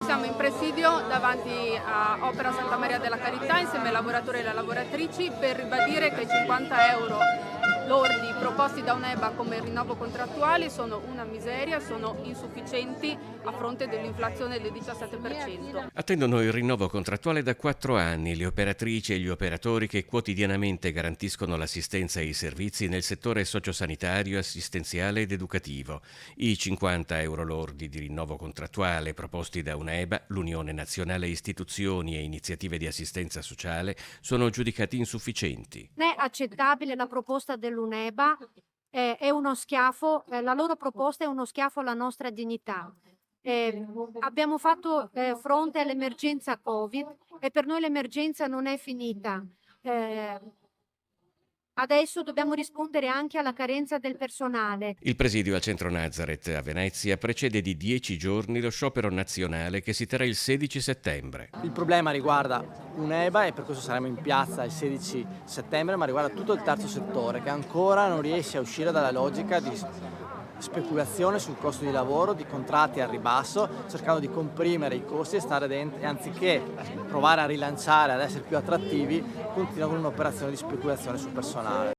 Siamo in presidio davanti a Opera Santa Maria della Carità insieme ai lavoratori e alle lavoratrici per ribadire che i 50 euro lordi proposti da UNEBA come rinnovo contrattuale sono una miseria, sono insufficienti a fronte dell'inflazione del 17%. Attendono il rinnovo contrattuale da 4 anni le operatrici e gli operatori che quotidianamente garantiscono l'assistenza e i servizi nel settore sociosanitario, assistenziale ed educativo. I 50 euro lordi di rinnovo contrattuale proposti da UNEBA, l'Unione Nazionale Istituzioni e Iniziative di Assistenza Sociale, sono giudicati insufficienti. Non è accettabile la proposta dell'UNEBA, è uno schiaffo, la loro proposta è uno schiaffo alla nostra dignità. Abbiamo fatto fronte all'emergenza Covid e per noi l'emergenza non è finita. Adesso dobbiamo rispondere anche alla carenza del personale. Il presidio al centro Nazareth a Venezia precede di 10 giorni lo sciopero nazionale che si terrà il 16 settembre. Il problema riguarda UNEBA e per questo saremo in piazza il 16 settembre, ma riguarda tutto il terzo settore che ancora non riesce a uscire dalla logica di speculazione sul costo di lavoro, di contratti al ribasso, cercando di comprimere i costi e stare dentro, e anziché provare a rilanciare, ad essere più attrattivi, continua con un'operazione di speculazione sul personale.